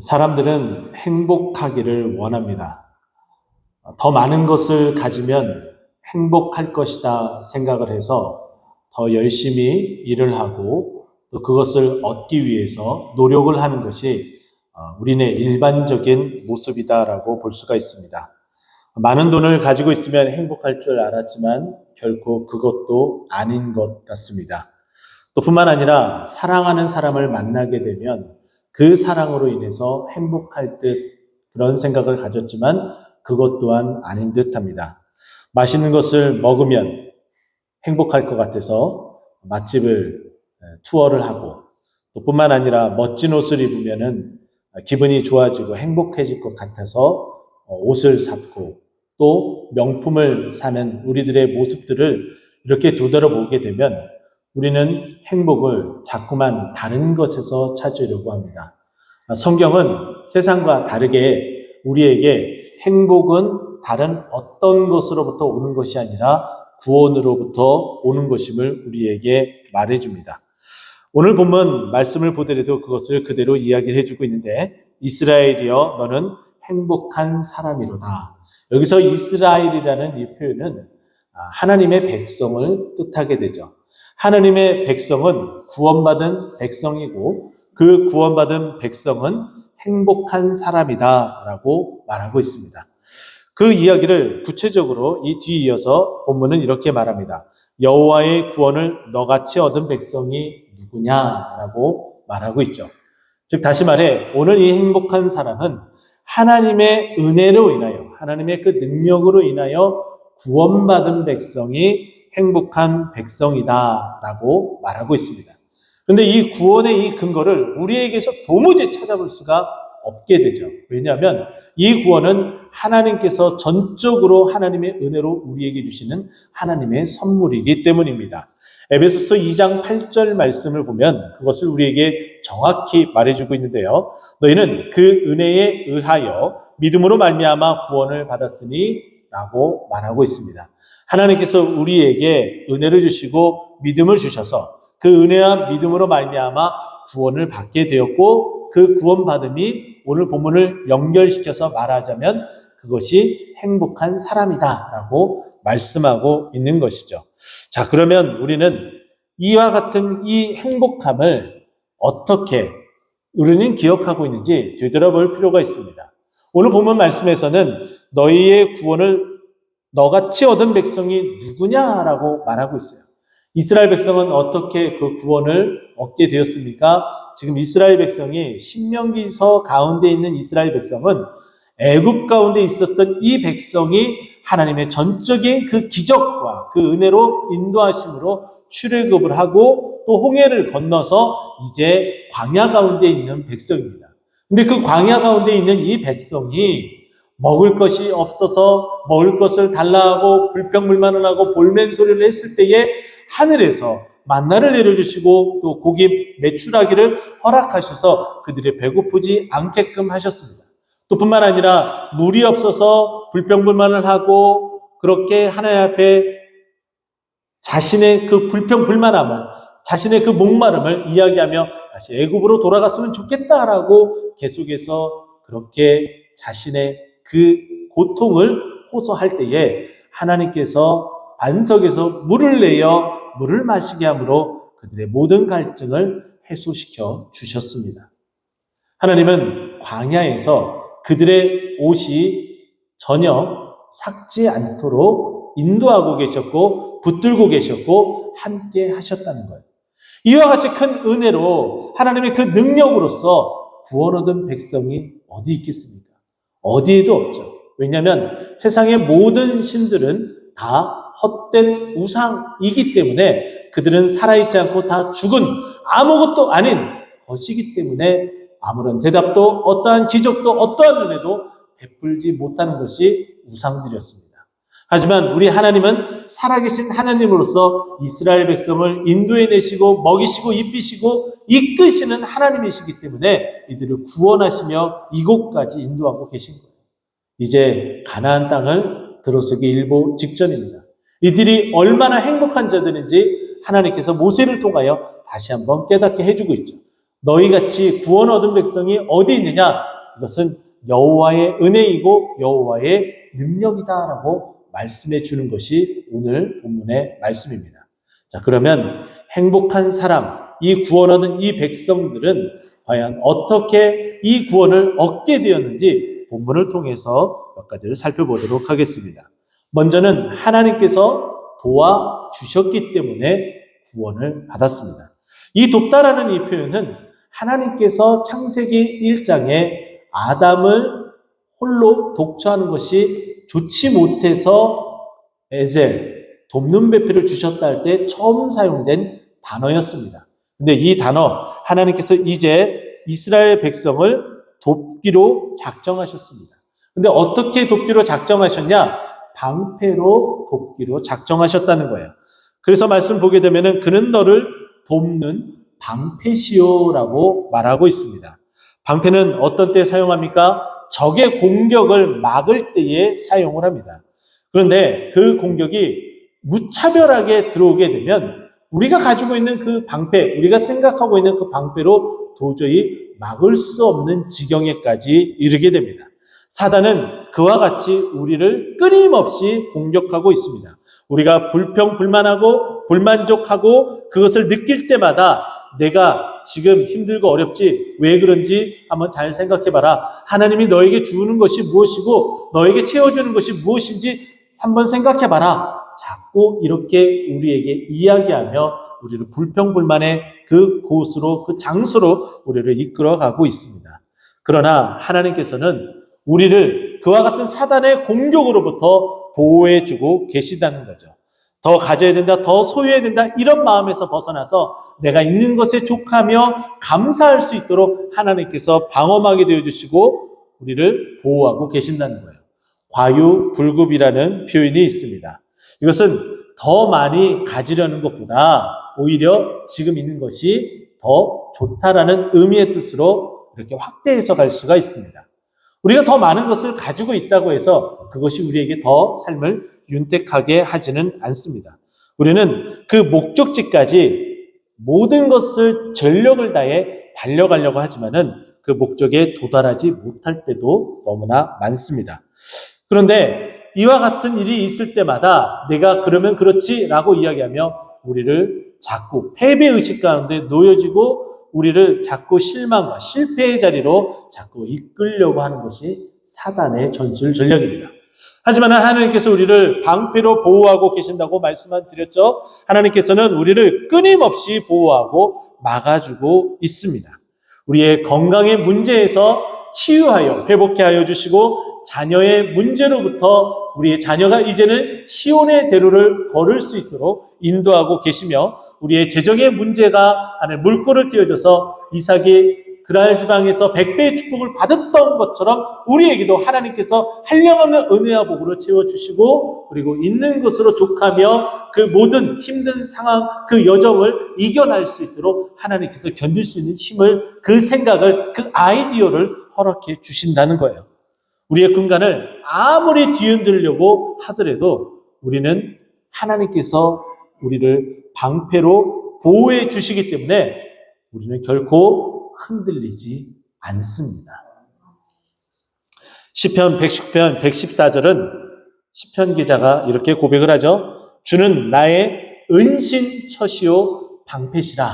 사람들은 행복하기를 원합니다. 더 많은 것을 가지면 행복할 것이다 생각을 해서 더 열심히 일을 하고 또 그것을 얻기 위해서 노력을 하는 것이 우리네 일반적인 모습이다라고 볼 수가 있습니다. 많은 돈을 가지고 있으면 행복할 줄 알았지만 결코 그것도 아닌 것 같습니다. 또 뿐만 아니라 사랑하는 사람을 만나게 되면 그 사랑으로 인해서 행복할 듯 그런 생각을 가졌지만 그것 또한 아닌 듯합니다. 맛있는 것을 먹으면 행복할 것 같아서 맛집을 투어를 하고 또 뿐만 아니라 멋진 옷을 입으면은 기분이 좋아지고 행복해질 것 같아서 옷을 샀고 또 명품을 사는 우리들의 모습들을 이렇게 되돌아보게 되면 우리는 행복을 자꾸만 다른 것에서 찾으려고 합니다. 성경은 세상과 다르게 우리에게 행복은 다른 어떤 것으로부터 오는 것이 아니라 구원으로부터 오는 것임을 우리에게 말해줍니다. 오늘 본문 말씀을 보더라도 그것을 그대로 이야기를 해주고 있는데 이스라엘이여 너는 행복한 사람이로다. 여기서 이스라엘이라는 이 표현은 하나님의 백성을 뜻하게 되죠. 하나님의 백성은 구원받은 백성이고 그 구원받은 백성은 행복한 사람이다 라고 말하고 있습니다. 그 이야기를 구체적으로 이 뒤에 이어서 본문은 이렇게 말합니다. 여호와의 구원을 너같이 얻은 백성이 누구냐라고 말하고 있죠. 즉 다시 말해 오늘 이 행복한 사람은 하나님의 은혜로 인하여 하나님의 그 능력으로 인하여 구원받은 백성이 행복한 백성이다라고 말하고 있습니다. 그런데 이 구원의 이 근거를 우리에게서 도무지 찾아볼 수가 없게 되죠. 왜냐하면 이 구원은 하나님께서 전적으로 하나님의 은혜로 우리에게 주시는 하나님의 선물이기 때문입니다. 에베소서 2장 8절 말씀을 보면 그것을 우리에게 정확히 말해주고 있는데요. 너희는 그 은혜에 의하여 믿음으로 말미암아 구원을 받았으니 라고 말하고 있습니다. 하나님께서 우리에게 은혜를 주시고 믿음을 주셔서 그 은혜와 믿음으로 말미암아 구원을 받게 되었고 그 구원받음이 오늘 본문을 연결시켜서 말하자면 그것이 행복한 사람이다라고 말씀하고 있는 것이죠. 자, 그러면 우리는 이와 같은 이 행복함을 어떻게 우리는 기억하고 있는지 되돌아볼 필요가 있습니다. 오늘 본문 말씀에서는 너희의 구원을 너같이 얻은 백성이 누구냐라고 말하고 있어요. 이스라엘 백성은 어떻게 그 구원을 얻게 되었습니까? 지금 이스라엘 백성이 신명기서 가운데 있는 이스라엘 백성은 애굽 가운데 있었던 이 백성이 하나님의 전적인 그 기적과 그 은혜로 인도하심으로 출애굽을 하고 또 홍해를 건너서 이제 광야 가운데 있는 백성입니다. 근데 그 광야 가운데 있는 이 백성이 먹을 것이 없어서 먹을 것을 달라 하고 불평불만을 하고 볼멘 소리를 했을 때에 하늘에서 만나를 내려주시고 또 고기 매출하기를 허락하셔서 그들이 배고프지 않게끔 하셨습니다. 또 뿐만 아니라 물이 없어서 불평불만을 하고 그렇게 하나님 앞에 자신의 그 불평불만함을 자신의 그 목마름을 이야기하며 다시 애굽으로 돌아갔으면 좋겠다라고 계속해서 그렇게 자신의 그 고통을 호소할 때에 하나님께서 반석에서 물을 내어 물을 마시게 함으로 그들의 모든 갈증을 해소시켜 주셨습니다. 하나님은 광야에서 그들의 옷이 전혀 삭지 않도록 인도하고 계셨고 붙들고 계셨고 함께 하셨다는 거예요. 이와 같이 큰 은혜로 하나님의 그 능력으로서 구원 얻은 백성이 어디 있겠습니까? 어디에도 없죠. 왜냐하면 세상의 모든 신들은 다 헛된 우상이기 때문에 그들은 살아있지 않고 다 죽은 아무것도 아닌 것이기 때문에 아무런 대답도 어떠한 기적도 어떠한 은혜도 베풀지 못하는 것이 우상들이었습니다. 하지만 우리 하나님은 살아계신 하나님으로서 이스라엘 백성을 인도해내시고 먹이시고 입히시고 이끄시는 하나님이시기 때문에 이들을 구원하시며 이곳까지 인도하고 계신 거예요. 이제 가나안 땅을 들어서기 일보 직전입니다. 이들이 얼마나 행복한 자들인지 하나님께서 모세를 통하여 다시 한번 깨닫게 해주고 있죠. 너희같이 구원 얻은 백성이 어디 있느냐? 이것은 여호와의 은혜이고 여호와의 능력이다라고 말씀해 주는 것이 오늘 본문의 말씀입니다. 자, 그러면 행복한 사람, 이 구원 얻은 이 백성들은 과연 어떻게 이 구원을 얻게 되었는지 본문을 통해서 몇 가지를 살펴보도록 하겠습니다. 먼저는 하나님께서 도와주셨기 때문에 구원을 받았습니다. 이 돕다라는 이 표현은 하나님께서 창세기 1장에 아담을 홀로 독처하는 것이 좋지 못해서 에젤, 돕는 배필을 주셨다 할 때 처음 사용된 단어였습니다. 근데 이 단어, 하나님께서 이제 이스라엘 백성을 돕기로 작정하셨습니다. 근데 어떻게 돕기로 작정하셨냐? 방패로 돕기로 작정하셨다는 거예요. 그래서 말씀 보게 되면은 그는 너를 돕는 방패시오라고 말하고 있습니다. 방패는 어떤 때 사용합니까? 적의 공격을 막을 때에 사용을 합니다. 그런데 그 공격이 무차별하게 들어오게 되면 우리가 가지고 있는 그 방패, 우리가 생각하고 있는 그 방패로 도저히 막을 수 없는 지경에까지 이르게 됩니다. 사단은 그와 같이 우리를 끊임없이 공격하고 있습니다. 우리가 불평불만하고 불만족하고 그것을 느낄 때마다 내가 지금 힘들고 어렵지 왜 그런지 한번 잘 생각해봐라. 하나님이 너에게 주는 것이 무엇이고 너에게 채워주는 것이 무엇인지 한번 생각해봐라. 자꾸 이렇게 우리에게 이야기하며 우리를 불평불만의 그 곳으로, 그 장소로 우리를 이끌어가고 있습니다. 그러나 하나님께서는 우리를 그와 같은 사단의 공격으로부터 보호해주고 계시다는 거죠. 더 가져야 된다, 더 소유해야 된다, 이런 마음에서 벗어나서 내가 있는 것에 족하며 감사할 수 있도록 하나님께서 방어막이 되어주시고 우리를 보호하고 계신다는 거예요. 과유불급이라는 표현이 있습니다. 이것은 더 많이 가지려는 것보다 오히려 지금 있는 것이 더 좋다라는 의미의 뜻으로 이렇게 확대해서 갈 수가 있습니다. 우리가 더 많은 것을 가지고 있다고 해서 그것이 우리에게 더 삶을 윤택하게 하지는 않습니다. 우리는 그 목적지까지 모든 것을 전력을 다해 달려가려고 하지만은 그 목적에 도달하지 못할 때도 너무나 많습니다. 그런데 이와 같은 일이 있을 때마다 내가 그러면 그렇지라고 이야기하며 우리를 자꾸 패배의식 가운데 놓여지고 우리를 자꾸 실망과 실패의 자리로 자꾸 이끌려고 하는 것이 사단의 전술 전략입니다. 하지만 하나님께서 우리를 방패로 보호하고 계신다고 말씀을 드렸죠. 하나님께서는 우리를 끊임없이 보호하고 막아주고 있습니다. 우리의 건강의 문제에서 치유하여 회복케 하여 주시고 자녀의 문제로부터 우리의 자녀가 이제는 시온의 대로를 걸을 수 있도록 인도하고 계시며 우리의 재정의 문제가 안에 물꼬를 띄워줘서 이삭이 그랄 지방에서 100배의 축복을 받았던 것처럼 우리에게도 하나님께서 한량없는 은혜와 복으로 채워주시고 그리고 있는 것으로 족하며 그 모든 힘든 상황, 그 여정을 이겨낼 수 있도록 하나님께서 견딜 수 있는 힘을, 그 생각을, 그 아이디어를 허락해 주신다는 거예요. 우리의 근간을 아무리 뒤흔들려고 하더라도 우리는 하나님께서 우리를 방패로 보호해 주시기 때문에 우리는 결코 흔들리지 않습니다. 시편 110편 114절은 시편 기자가 이렇게 고백을 하죠. 주는 나의 은신처시요 방패시라.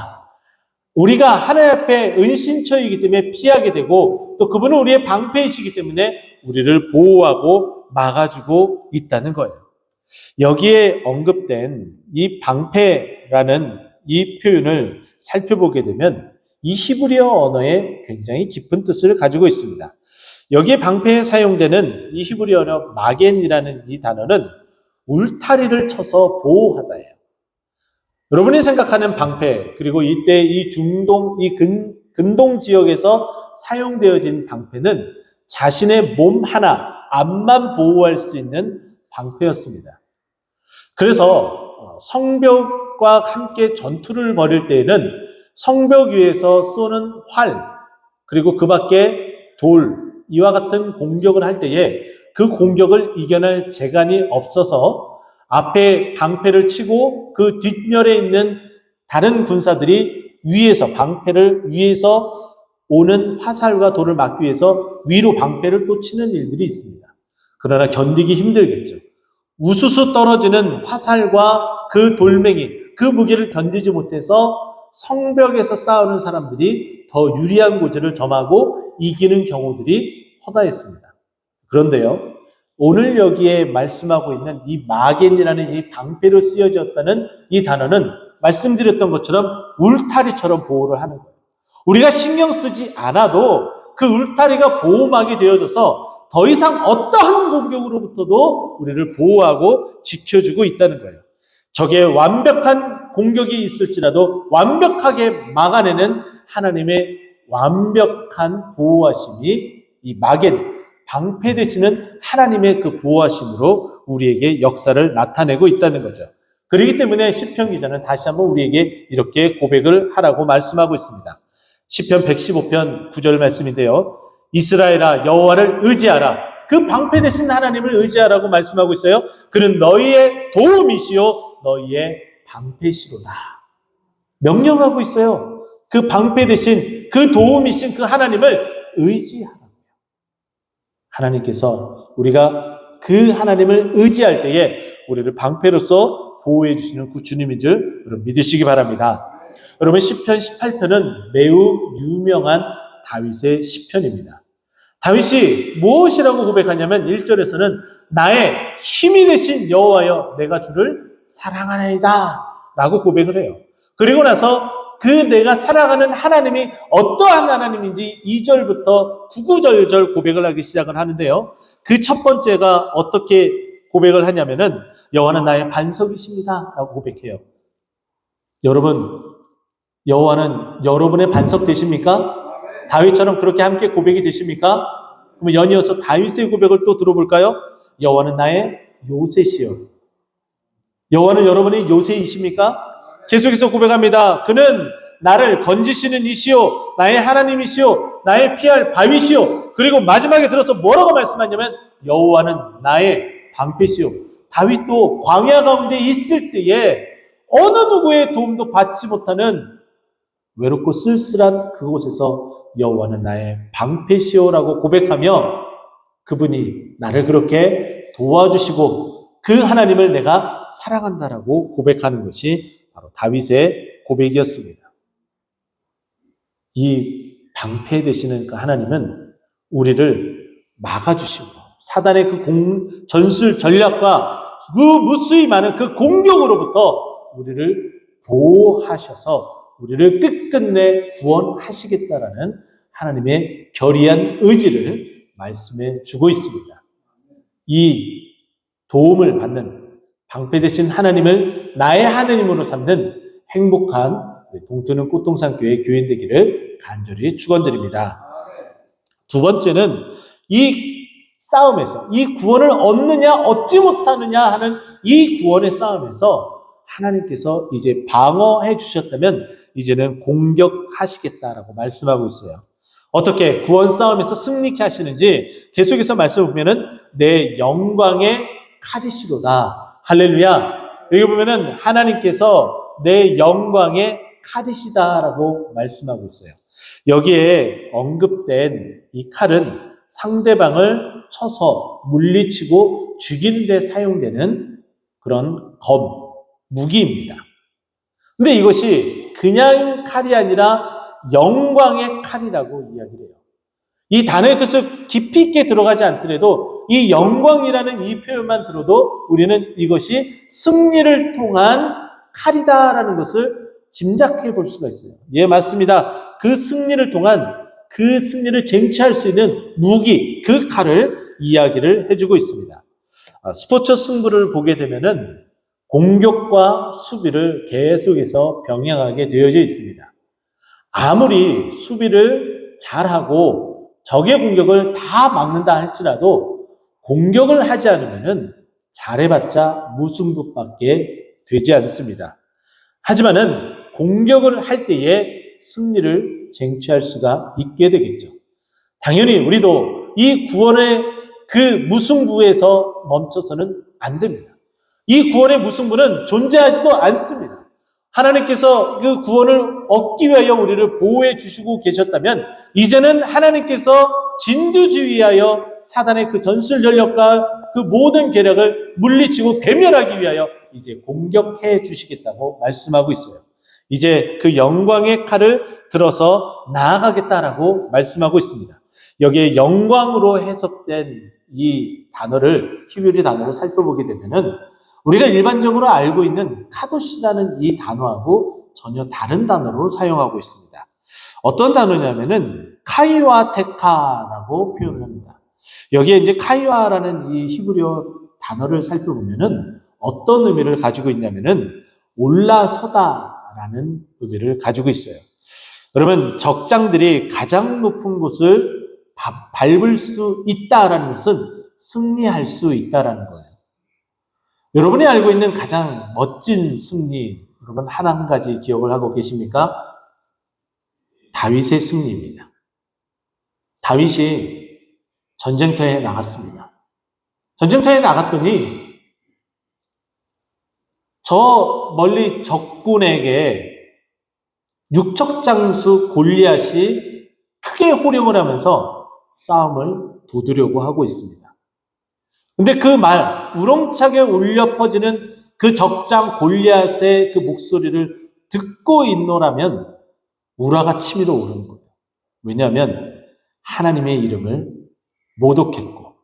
우리가 하나님 앞에 은신처이기 때문에 피하게 되고 또 그분은 우리의 방패이시기 때문에 우리를 보호하고 막아주고 있다는 거예요. 여기에 언급된 이 방패라는 이 표현을 살펴보게 되면 이 히브리어 언어에 굉장히 깊은 뜻을 가지고 있습니다. 여기에 방패에 사용되는 이 히브리어로 마겐이라는 이 단어는 울타리를 쳐서 보호하다예요. 여러분이 생각하는 방패, 그리고 이때 이 중동, 이 근동 지역에서 사용되어진 방패는 자신의 몸 하나, 앞만 보호할 수 있는 방패였습니다. 그래서 성벽과 함께 전투를 벌일 때에는 성벽 위에서 쏘는 활, 그리고 그 밖에 돌, 이와 같은 공격을 할 때에 그 공격을 이겨낼 재간이 없어서 앞에 방패를 치고 그 뒷면에 있는 다른 군사들이 위에서 방패를 위에서 오는 화살과 돌을 막기 위해서 위로 방패를 또 치는 일들이 있습니다. 그러나 견디기 힘들겠죠. 우수수 떨어지는 화살과 그 돌멩이, 그 무게를 견디지 못해서 성벽에서 싸우는 사람들이 더 유리한 고지를 점하고 이기는 경우들이 허다했습니다. 그런데요, 오늘 여기에 말씀하고 있는 이 마겐이라는 이 방패로 쓰여졌다는 이 단어는 말씀드렸던 것처럼 울타리처럼 보호를 하는 거예요. 우리가 신경 쓰지 않아도 그 울타리가 보호막이 되어져서 더 이상 어떠한 공격으로부터도 우리를 보호하고 지켜주고 있다는 거예요. 적의 완벽한 공격이 있을지라도 완벽하게 막아내는 하나님의 완벽한 보호하심이 이 마겐, 방패 되시는 하나님의 그 보호하심으로 우리에게 역사를 나타내고 있다는 거죠. 그렇기 때문에 시편 기자는 다시 한번 우리에게 이렇게 고백을 하라고 말씀하고 있습니다. 시편 115편 9절 말씀인데요. 이스라엘아 여호와를 의지하라. 그 방패 되신 하나님을 의지하라고 말씀하고 있어요. 그는 너희의 도움이시요 너희의 방패시로다. 명령하고 있어요. 그 방패 되신 그 도움이신 그 하나님을 의지하라. 하나님께서 우리가 그 하나님을 의지할 때에 우리를 방패로서 보호해 주시는 그 주님인 줄 여러분 믿으시기 바랍니다. 여러분 시편 18편은 매우 유명한 다윗의 시편입니다. 다윗이 무엇이라고 고백하냐면 1절에서는 나의 힘이 되신 여호와여 내가 주를 사랑하나이다 라고 고백을 해요. 그리고 나서 그 내가 사랑하는 하나님이 어떠한 하나님인지 2절부터 9구절 고백을 하기 시작을 하는데요. 그 첫 번째가 어떻게 고백을 하냐면은 여호와는 나의 반석이십니다 라고 고백해요. 여러분, 여호와는 여러분의 반석 되십니까? 다윗처럼 그렇게 함께 고백이 되십니까? 그럼 연이어서 다윗의 고백을 또 들어볼까요? 여호와는 나의 요새시여. 여호와는 여러분의 요새이십니까? 계속해서 고백합니다. 그는 나를 건지시는 이시요 나의 하나님이시요 나의 피할 바위시요. 그리고 마지막에 들어서 뭐라고 말씀하냐면 여호와는 나의 방패시요. 다윗도 광야 가운데 있을 때에 어느 누구의 도움도 받지 못하는 외롭고 쓸쓸한 그곳에서 여호와는 나의 방패시요라고 고백하며 그분이 나를 그렇게 도와주시고 그 하나님을 내가 사랑한다라고 고백하는 것이 바로 다윗의 고백이었습니다. 이 방패 되시는 그 하나님은 우리를 막아주시고 사단의 그 전술 전략과 그 무수히 많은 그 공격으로부터 우리를 보호하셔서 우리를 끝끝내 구원하시겠다라는 하나님의 결의한 의지를 말씀해 주고 있습니다. 이 도움을 받는 방패 되신 하나님을 나의 하나님으로 삼는 행복한 동트는 꽃동산교회 교인 되기를 간절히 축원드립니다. 두 번째는 이 싸움에서 이 구원을 얻느냐 얻지 못하느냐 하는 이 구원의 싸움에서 하나님께서 이제 방어해 주셨다면 이제는 공격하시겠다라고 말씀하고 있어요. 어떻게 구원 싸움에서 승리케 하시는지 계속해서 말씀을 보면은 내 영광의 칼이시로다. 할렐루야. 여기 보면은 하나님께서 내 영광의 칼이시다라고 말씀하고 있어요. 여기에 언급된 이 칼은 상대방을 쳐서 물리치고 죽이는 데 사용되는 그런 무기입니다. 근데 이것이 그냥 칼이 아니라 영광의 칼이라고 이야기를 해요. 이 단어의 뜻을 깊이 있게 들어가지 않더라도 이 영광이라는 이 표현만 들어도 우리는 이것이 승리를 통한 칼이다라는 것을 짐작해 볼 수가 있어요. 예, 맞습니다. 그 승리를 통한 그 승리를 쟁취할 수 있는 무기, 그 칼을 이야기를 해주고 있습니다. 스포츠 승부를 보게 되면은 공격과 수비를 계속해서 병행하게 되어져 있습니다. 아무리 수비를 잘하고 적의 공격을 다 막는다 할지라도 공격을 하지 않으면은 잘해봤자 무승부밖에 되지 않습니다. 하지만은 공격을 할 때에 승리를 쟁취할 수가 있게 되겠죠. 당연히 우리도 이 구원의 그 무승부에서 멈춰서는 안 됩니다. 이 구원의 무승부는 존재하지도 않습니다. 하나님께서 그 구원을 얻기 위하여 우리를 보호해 주시고 계셨다면 이제는 하나님께서 진두지휘하여 사단의 그 전술 전력과 그 모든 계략을 물리치고 괴멸하기 위하여 이제 공격해 주시겠다고 말씀하고 있어요. 이제 그 영광의 칼을 들어서 나아가겠다라고 말씀하고 있습니다. 여기에 영광으로 해석된 이 단어를, 히브리 단어를 살펴보게 되면은 우리가 일반적으로 알고 있는 카도시라는 이 단어하고 전혀 다른 단어로 사용하고 있습니다. 어떤 단어냐면은 카이와 테카라고 표현을 합니다. 여기에 이제 카이와라는 이 히브리어 단어를 살펴보면은 어떤 의미를 가지고 있냐면은 올라서다라는 의미를 가지고 있어요. 그러면 적장들이 가장 높은 곳을 밟을 수 있다라는 것은 승리할 수 있다라는 거예요. 여러분이 알고 있는 가장 멋진 승리, 여러분 한 가지 기억을 하고 계십니까? 다윗의 승리입니다. 다윗이 전쟁터에 나갔습니다. 전쟁터에 나갔더니 저 멀리 적군에게 육척장수 골리앗이 크게 호령을 하면서 싸움을 도두려고 하고 있습니다. 근데 그 말, 우렁차게 울려 퍼지는 그 적장 골리앗의 그 목소리를 듣고 있노라면 우라가 치밀어 오르는 거예요. 왜냐하면 하나님의 이름을 모독했고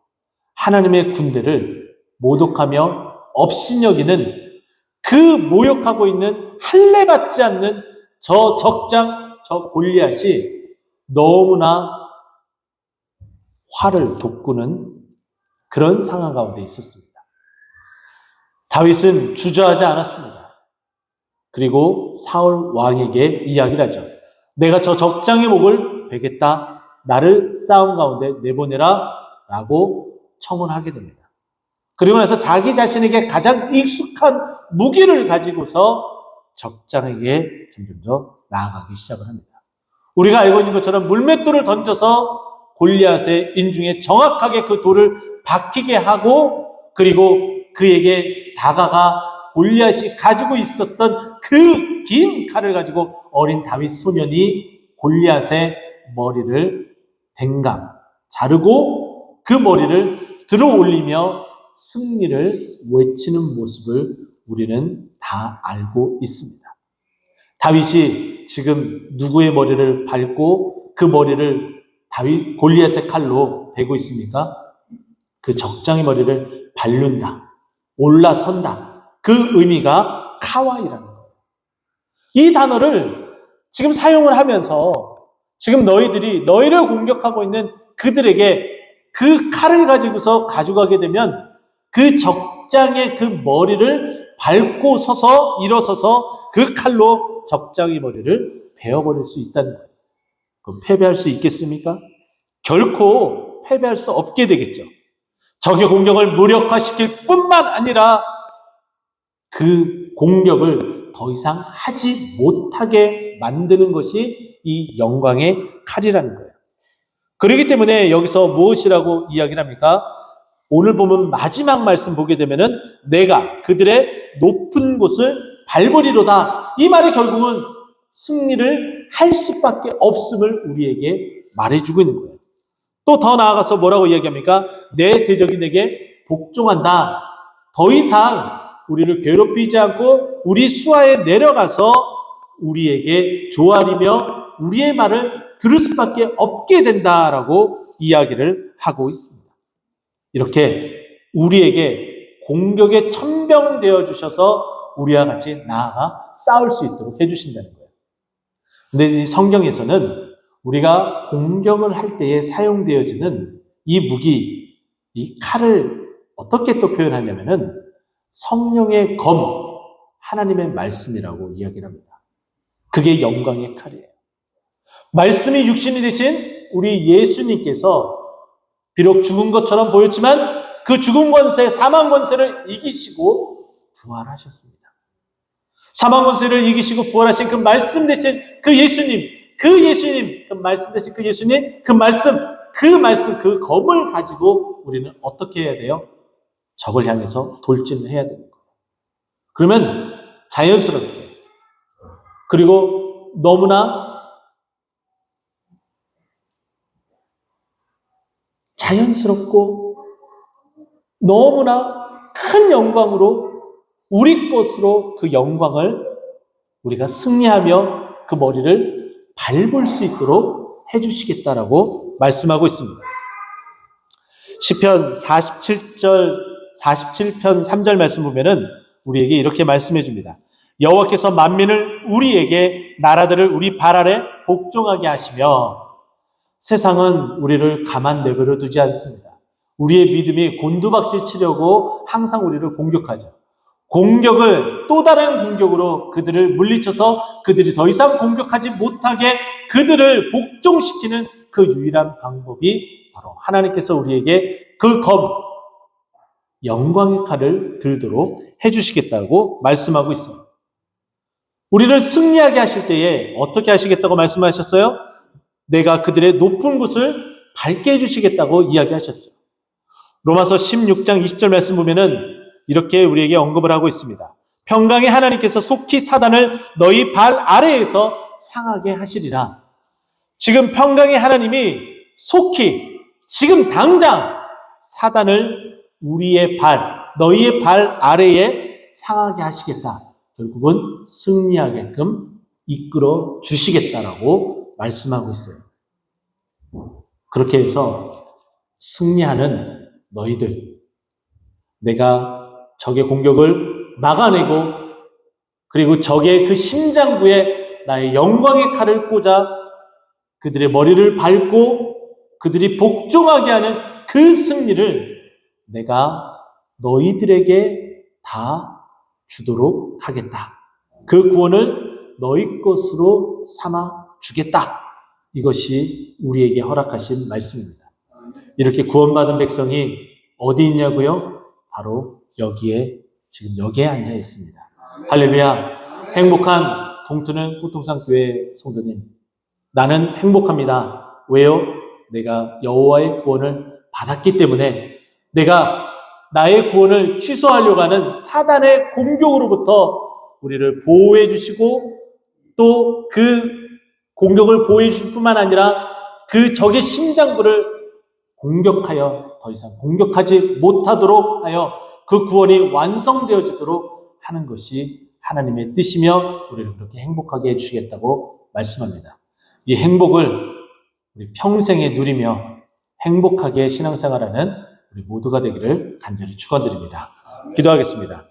하나님의 군대를 모독하며 업신여기는 그 모욕하고 있는 할례받지 않는 저 적장, 저 골리앗이 너무나 화를 돋구는 그런 상황 가운데 있었습니다. 다윗은 주저하지 않았습니다. 그리고 사울 왕에게 이야기를 하죠. 내가 저 적장의 목을 베겠다. 나를 싸움 가운데 내보내라. 라고 청혼하게 됩니다. 그리고 나서 자기 자신에게 가장 익숙한 무기를 가지고서 적장에게 점점 더 나아가기 시작을 합니다. 우리가 알고 있는 것처럼 물맷돌을 던져서 골리앗의 인중에 정확하게 그 돌을 박히게 하고 그리고 그에게 다가가 골리앗이 가지고 있었던 그 긴 칼을 가지고 어린 다윗 소년이 골리앗의 머리를 댕강 자르고 그 머리를 들어 올리며 승리를 외치는 모습을 우리는 다 알고 있습니다. 다윗이 지금 누구의 머리를 밟고 그 머리를 다윗 골리앗의 칼로 베고 있습니까? 그 적장의 머리를 밟는다, 올라선다. 그 의미가 카와이라는 거예요. 이 단어를 지금 사용을 하면서 지금 너희들이 너희를 공격하고 있는 그들에게 그 칼을 가지고서 가져가게 되면 그 적장의 그 머리를 밟고 서서 일어서서 그 칼로 적장의 머리를 베어버릴 수 있다는 거예요. 그럼 패배할 수 있겠습니까? 결코 패배할 수 없게 되겠죠. 적의 공격을 무력화시킬 뿐만 아니라 그 공격을 더 이상 하지 못하게 만드는 것이 이 영광의 칼이라는 거예요. 그렇기 때문에 여기서 무엇이라고 이야기를 합니까? 오늘 보면 마지막 말씀 보게 되면은 내가 그들의 높은 곳을 밟으리로다. 이 말이 결국은 승리를 할 수밖에 없음을 우리에게 말해주고 있는 거예요. 또 더 나아가서 뭐라고 이야기합니까? 내 대적이 내게 복종한다. 더 이상 우리를 괴롭히지 않고 우리 수하에 내려가서 우리에게 조아리며 우리의 말을 들을 수밖에 없게 된다라고 이야기를 하고 있습니다. 이렇게 우리에게 공격의 천병되어 주셔서 우리와 같이 나아가 싸울 수 있도록 해주신다는 거예요. 근데 이 성경에서는 우리가 공격을 할 때에 사용되어지는 이 무기, 이 칼을 어떻게 또 표현하냐면은 성령의 검, 하나님의 말씀이라고 이야기를 합니다. 그게 영광의 칼이에요. 말씀이 육신이 되신 우리 예수님께서 비록 죽은 것처럼 보였지만 그 죽은 권세, 사망 권세를 이기시고 부활하셨습니다. 사망 권세를 이기시고 부활하신 그 말씀 대신 그 예수님, 그 말씀 대신 그 예수님, 그 말씀, 그 검을 가지고 우리는 어떻게 해야 돼요? 적을 향해서 돌진을 해야 되는 거예요. 그러면 자연스럽게 그리고 너무나 자연스럽고 너무나 큰 영광으로 우리 것으로 그 영광을 우리가 승리하며 그 머리를 밟을 수 있도록 해주시겠다라고 말씀하고 있습니다. 시편 47편 3절 말씀 보면은 우리에게 이렇게 말씀해 줍니다. 여호와께서 만민을 우리에게 나라들을 우리 발 아래 복종하게 하시며 세상은 우리를 가만 내버려 두지 않습니다. 우리의 믿음이 곤두박질 치려고 항상 우리를 공격하죠. 공격을 또 다른 공격으로 그들을 물리쳐서 그들이 더 이상 공격하지 못하게 그들을 복종시키는 그 유일한 방법이 바로 하나님께서 우리에게 그 영광의 칼을 들도록 해주시겠다고 말씀하고 있습니다. 우리를 승리하게 하실 때에 어떻게 하시겠다고 말씀하셨어요? 내가 그들의 높은 곳을 밟게 해주시겠다고 이야기하셨죠. 로마서 16장 20절 말씀 보면은 이렇게 우리에게 언급을 하고 있습니다. 평강의 하나님께서 속히 사단을 너희 발 아래에서 상하게 하시리라. 지금 평강의 하나님이 속히 지금 당장 사단을 우리의 너희의 발 아래에 상하게 하시겠다. 결국은 승리하게끔 이끌어 주시겠다라고 말씀하고 있어요. 그렇게 해서 승리하는 너희들, 내가 적의 공격을 막아내고 그리고 적의 그 심장부에 나의 영광의 칼을 꽂아 그들의 머리를 밟고 그들이 복종하게 하는 그 승리를 내가 너희들에게 다 주도록 하겠다. 그 구원을 너희 것으로 삼아 주겠다. 이것이 우리에게 허락하신 말씀입니다. 이렇게 구원받은 백성이 어디 있냐고요? 바로 지금 여기에 앉아 있습니다. 할렐루야. 행복한 동트는 호통산교회 성도님, 나는 행복합니다. 왜요? 내가 여호와의 구원을 받았기 때문에 내가 나의 구원을 취소하려고 하는 사단의 공격으로부터 우리를 보호해 주시고 또 그 공격을 보호해 주실 뿐만 아니라 그 적의 심장부를 공격하여 더 이상 공격하지 못하도록 하여 그 구원이 완성되어지도록 하는 것이 하나님의 뜻이며 우리를 그렇게 행복하게 해주시겠다고 말씀합니다. 이 행복을 우리 평생에 누리며 행복하게 신앙생활하는 우리 모두가 되기를 간절히 축원드립니다. 기도하겠습니다.